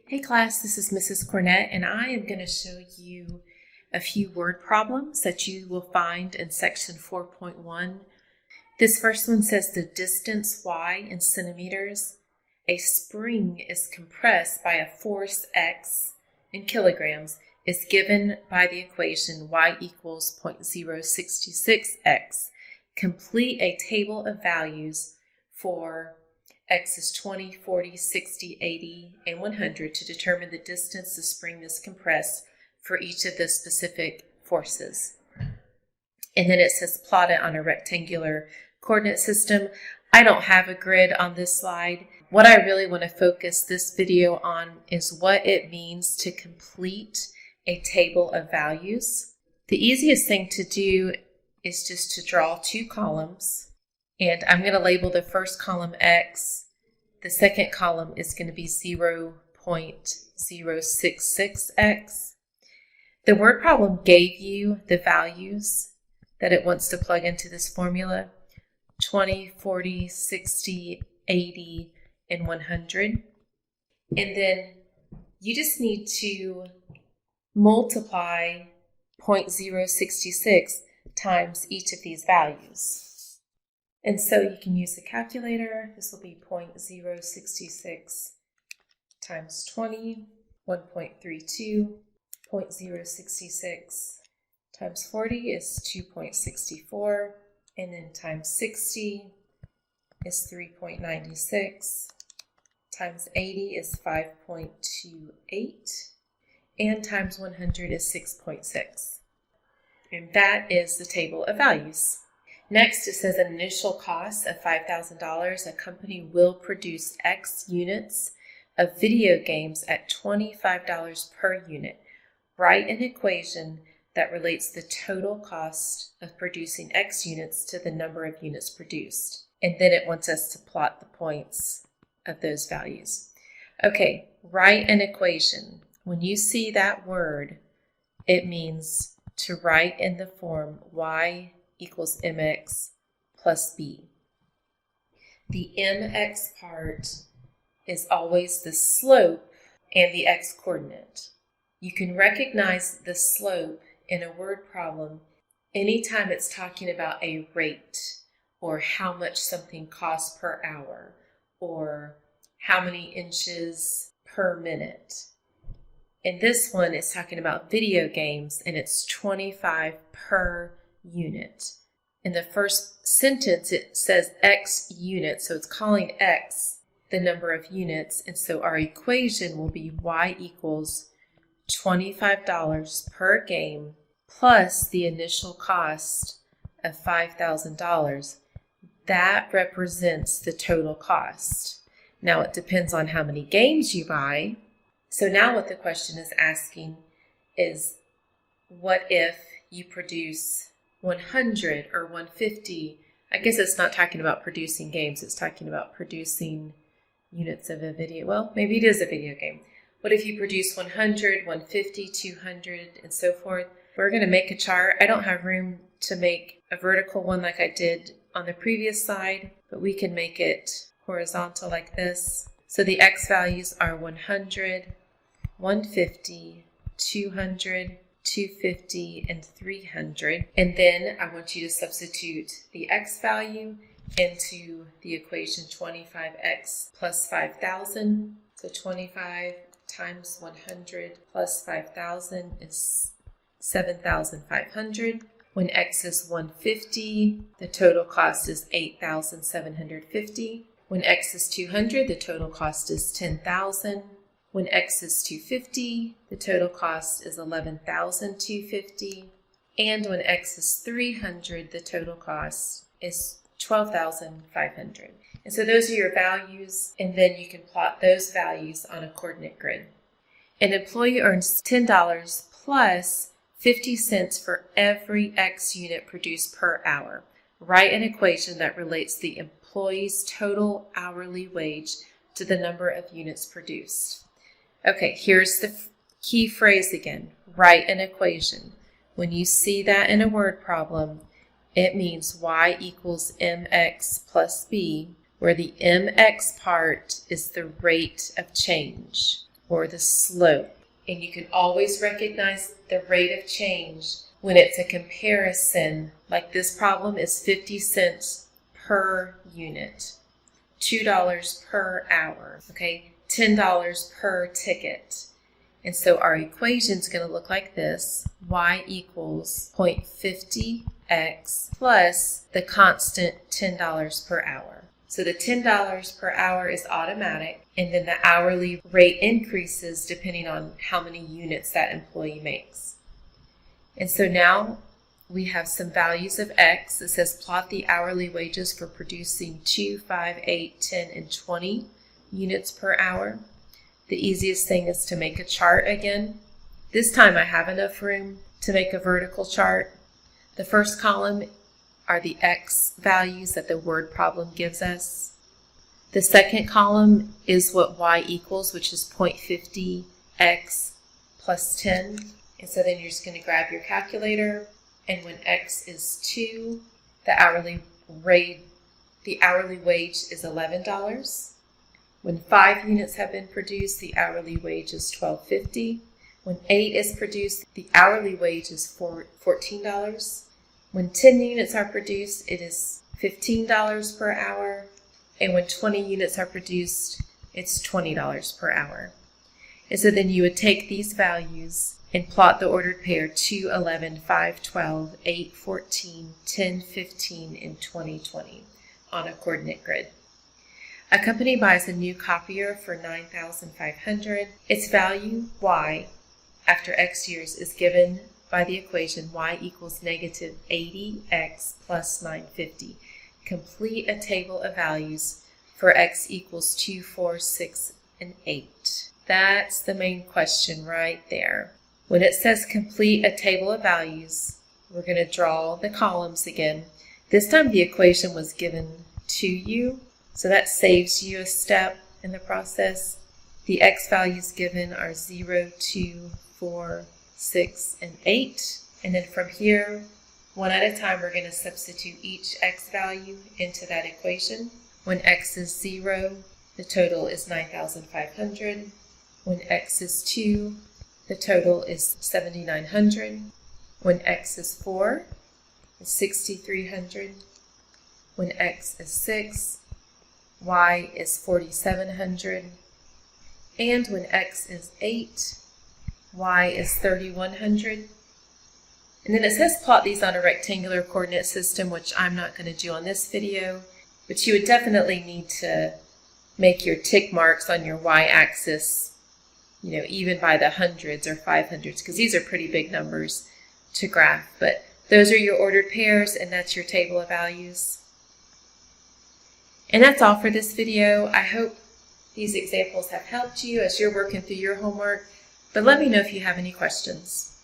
Hey class, this is Mrs. Cornett, and I am going to show you a few word problems that you will find in section 4.1. This first one says the distance y in centimeters. A spring is compressed by a force x in kilograms is given by the equation y equals 0.066x. Complete a table of values for x is 20, 40, 60, 80, and 100 to determine the distance the spring is compressed for each of the specific forces. And then it says plot it on a rectangular coordinate system. I don't have a grid on this slide. What I really want to focus this video on is what it means to complete a table of values. The easiest thing to do is just to draw two columns. And I'm going to label the first column X. The second column is going to be 0.066X. The word problem gave you the values that it wants to plug into this formula: 20, 40, 60, 80, and 100. And then you just need to multiply 0.066 times each of these values. And so you can use the calculator. This will be 0.066 times 20, 1.32. 0.066 times 40 is 2.64. And then times 60 is 3.96. Times 80 is 5.28. And times 100 is 6.6. And that is the table of values. Next, it says an initial cost of $5,000. A company will produce X units of video games at $25 per unit. Write an equation that relates the total cost of producing X units to the number of units produced. And then it wants us to plot the points of those values. Okay, write an equation. When you see that word, it means to write in the form y equals mx plus b. The mx part is always the slope and the x coordinate. You can recognize the slope in a word problem anytime it's talking about a rate, or how much something costs per hour, or how many inches per minute. In this one, it's talking about video games, and it's 25 per unit. In the first sentence, it says X units, so it's calling X the number of units, and so our equation will be y equals $25 per game plus the initial cost of $5,000. That represents the total cost. Now, it depends on how many games you buy. So now what the question is asking is, what if you produce 100 or 150? I guess it's not talking about producing games, it's talking about producing units of a video. Well, maybe it is a video game. What if you produce 100, 150, 200, and so forth? We're going to make a chart. I don't have room to make a vertical one like I did on the previous slide, but we can make it horizontal like this. So the X values are 100, 150, 200, 250, and 300. And then I want you to substitute the X value into the equation 25X plus 5,000. So 25 times 100 plus 5,000 is 7,500. When X is 150, the total cost is 8,750. When X is 200, the total cost is 10,000. When X is 250, the total cost is 11,250. And when X is 300, the total cost is 12,500. And so those are your values, and then you can plot those values on a coordinate grid. An employee earns $10 plus 50 cents for every X unit produced per hour. Write an equation that relates the employee's total hourly wage to the number of units produced. Okay, here's the key phrase again. Write an equation. When you see that in a word problem, it means y equals mx plus b, where the mx part is the rate of change. or the slope. And you can always recognize the rate of change when it's a comparison, like this problem is 50 cents per unit, $2 per hour, okay, $10 per ticket. And so our equation is going to look like this: y equals 0.50x plus the constant $10 per hour. So the $10 per hour is automatic, and then the hourly rate increases depending on how many units that employee makes. And so now we have some values of x. It says plot the hourly wages for producing 2, 5, 8, 10, and 20 units per hour. The easiest thing is to make a chart again. This time I have enough room to make a vertical chart. The first column are the x values that the word problem gives us. The second column is what y equals, which is 0.50x plus 10. And so then you're just going to grab your calculator, and when x is 2, the hourly wage is $11. When 5 units have been produced, the hourly wage is $12.50. When 8 is produced, the hourly wage is $14. When 10 units are produced, it is $15 per hour. And when 20 units are produced, it's $20 per hour. And so then you would take these values and plot the ordered pair 2, 11, 5, 12, 8, 14, 10, 15, and 20, 20 on a coordinate grid. A company buys a new copier for $9,500. Its value, y, after x years is given by the equation y equals negative 80x plus 950. Complete a table of values for x equals 2, 4, 6, and 8. That's the main question right there. When it says complete a table of values, we're going to draw the columns again. This time the equation was given to you, so that saves you a step in the process. The x values given are 0, 2, 4, 6, and 8. And then from here, one at a time, we're going to substitute each x value into that equation. When x is 0, the total is 9,500. When x is 2, the total is 7,900. When x is 4, it's 6,300. When x is 6, y is 4,700. And when x is 8, y is 3,100. And then it says plot these on a rectangular coordinate system, which I'm not going to do on this video, but you would definitely need to make your tick marks on your y-axis, even by the hundreds or 500s, because these are pretty big numbers to graph. But those are your ordered pairs, and that's your table of values. And that's all for this video. I hope these examples have helped you as you're working through your homework, but let me know if you have any questions.